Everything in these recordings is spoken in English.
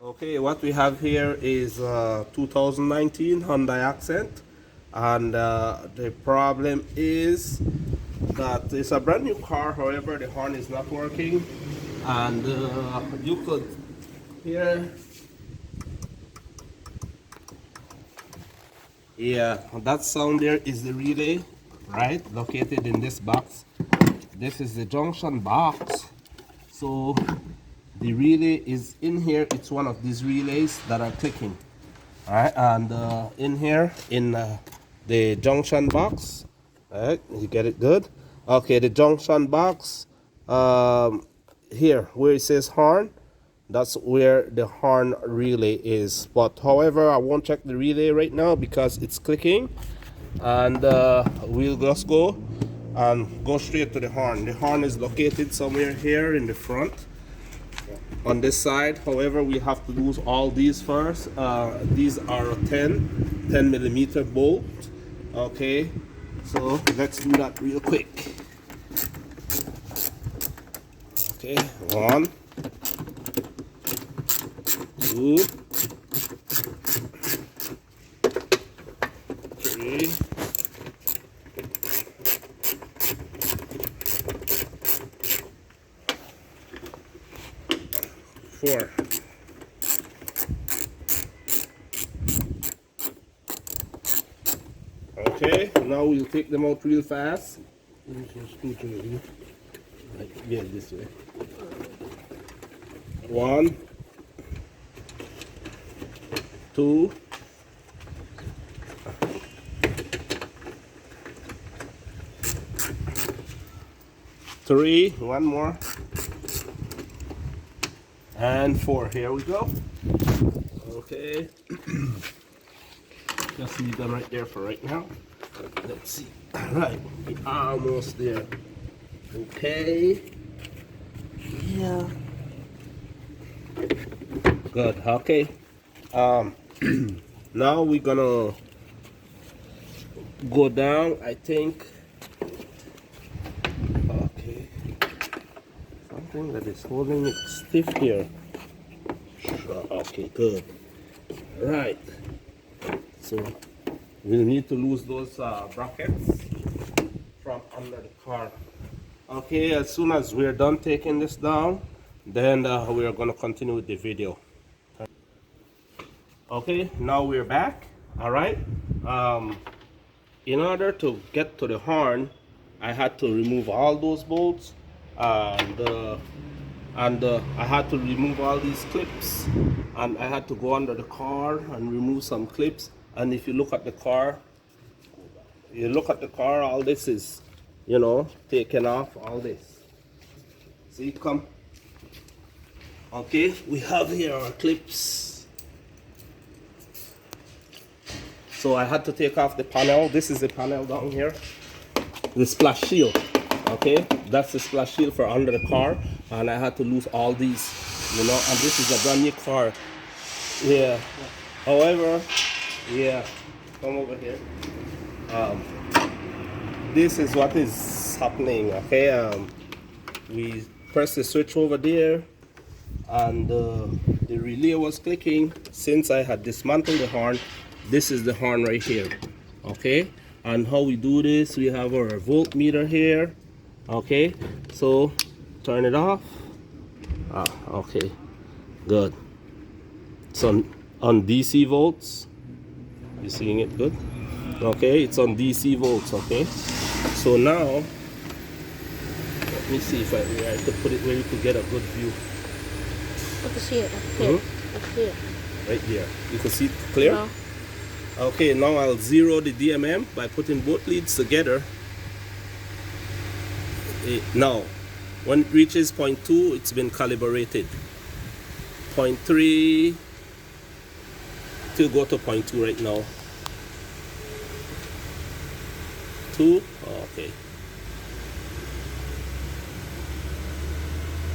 Okay, what we have here is 2019 Hyundai Accent, and the problem is that it's a brand new car. However, the horn is not working, and you could hear, yeah, that sound there is the relay, right? Located in this box. This is the junction box. So the relay is in here. It's one of these relays that are clicking. All right, and in here in the junction box, all right, you get it good. Okay, the junction box, here where it says horn, that's where the horn relay is. But however, I won't check the relay right now because it's clicking, and we'll just go and go straight to the horn. The horn is located somewhere here in the front on this side. However, we have to lose all these first. These are a 10 millimeter bolt. Okay, so let's do that real quick. Okay, 1, 2, 3, 4. Okay, now we'll take them out real fast. Yeah, this way. 1, 2, 3, one more, and 4. Here we go. Okay. Just leave them right there for right now. Let's see. All right, we're almost there. Okay. Yeah. Good. Okay. Now we're gonna go down. I think. Okay. Something that is holding it stiff here. Sure. Okay. Good. All right. So we'll need to lose those brackets from under the car. Okay, as soon as we're done taking this down, then we are going to continue with the video. Okay, now we're back. All right. In order to get to the horn, I had to remove all those bolts, and I had to remove all these clips, and I had to go under the car and remove some clips. And if you look at the car, all this is, taken off, all this. See, come. Okay, we have here our clips. So I had to take off the panel. This is the panel down here. The splash shield. Okay, that's the splash shield for under the car. And I had to lose all these, and this is a brand new car. Yeah. However, yeah, come over here. This is what is happening. Okay, we press the switch over there, and the relay was clicking. Since I had dismantled the horn, this is the horn right here. Okay, and how we do this, we have our voltmeter here. Okay, so turn it off. Okay, good. So on DC volts. You seeing it good? Okay, it's on DC volts. Okay, so now let me see if I could put it where you could get a good view. I can see it up here. Up here. Right there. You can see it clear? No. Okay, now I'll zero the DMM by putting both leads together. Now, when it reaches 0.2, it's been calibrated. 0.3. To go to 0.2 right now. 2. Okay.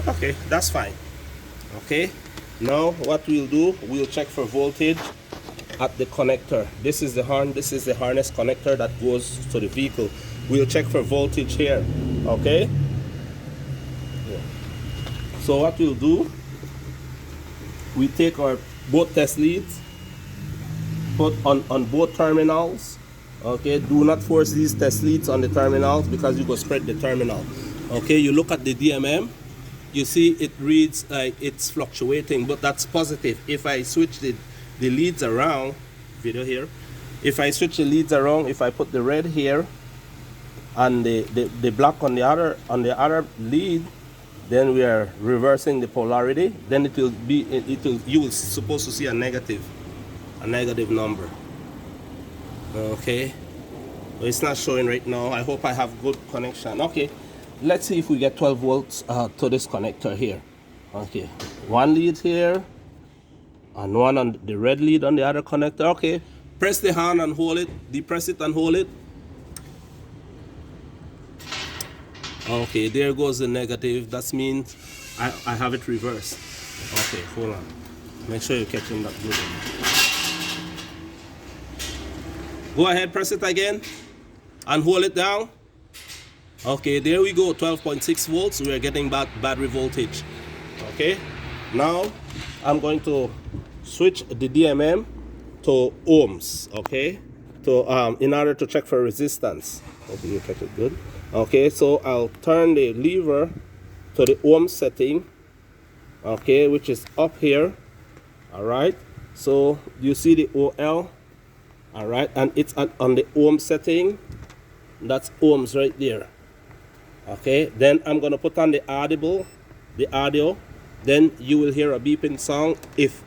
Okay, that's fine. Okay. Now what we'll do, we'll check for voltage at the connector. This is the horn. This is the harness connector that goes to the vehicle. We'll check for voltage here. Okay. So what we'll do, we take our both test leads, put on both terminals. Okay, do not force these test leads on the terminals because you go spread the terminal. Okay, you look at the DMM, you see it reads like it's fluctuating, but that's positive. If I switch the leads around, video here, if I switch the leads around, if I put the red here and the black on the other lead, then we are reversing the polarity. Then it will be you will supposed to see a negative number. Okay, so it's not showing right now. I hope I have good connection. Okay, let's see if we get 12 volts to this connector here. Okay, one lead here and one on the red lead on the other connector. Okay, press the hand and hold it, depress it and hold it. Okay, there goes the negative. That means I have it reversed. Okay, hold on, make sure you're catching that good. Go ahead, press it again and hold it down. Okay, there we go, 12.6 volts. We are getting battery voltage. Okay, now I'm going to switch the DMM to ohms. Okay, to in order to check for resistance. Okay, you catch it good. Okay, so I'll turn the lever to the ohm setting. Okay, which is up here. All right, so you see the OL. All right, and it's on the ohm setting. That's ohms right there. Okay, then I'm gonna put on the audio. Then you will hear a beeping sound. If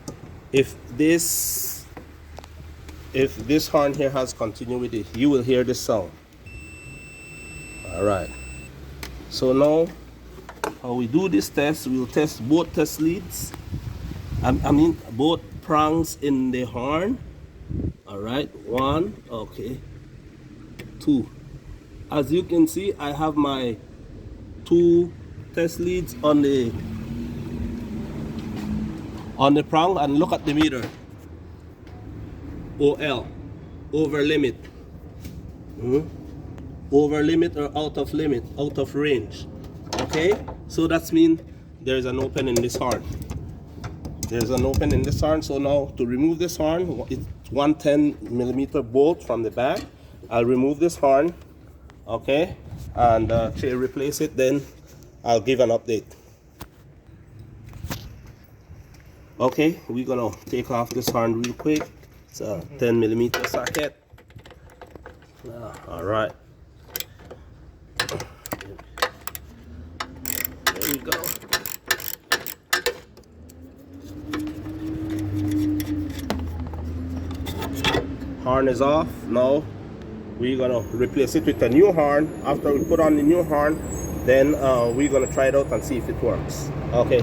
this horn here has continuity, you will hear this sound. All right. So now, how we do this test? We'll test both test leads. I mean both prongs in the horn. All right, one, okay, two. As you can see, I have my two test leads on the prong, and look at the meter. OL, over limit. Over limit or out of limit, out of range. Okay, so that means there's an open in this horn. There's an open in this horn. So now to remove this horn, it's 110mm bolt from the back. I'll remove this horn, okay, and replace it. Then I'll give an update. Okay, we're gonna take off this horn real quick. It's a 10mm socket. All right. There we go. Horn is off. Now we're gonna replace it with a new horn. After we put on the new horn, then we're gonna try it out and see if it works. Okay.